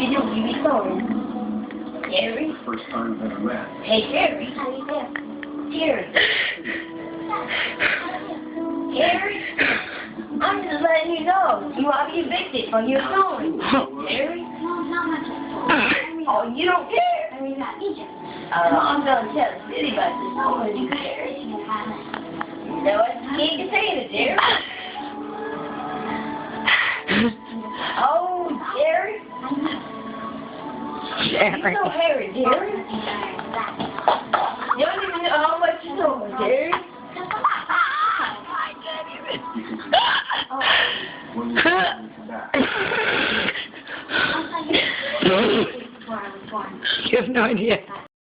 you be snoring. Jerry? First time that I met. Hey, Jerry. How you doing? Jerry. Jerry? I'm just letting you know. You might be evicted from your snoring. Jerry? No, not much. Oh, you don't care? I mean, not Egypt. I'm going to tell the city about this snoring, you Jerry. You know what? You can't say it, Jerry. Oh, Jerry? You're so hairy, Jerry. You don't even know how much you know, Jerry. I can't even. When you come back. I'll tell you before I was born. You have no idea.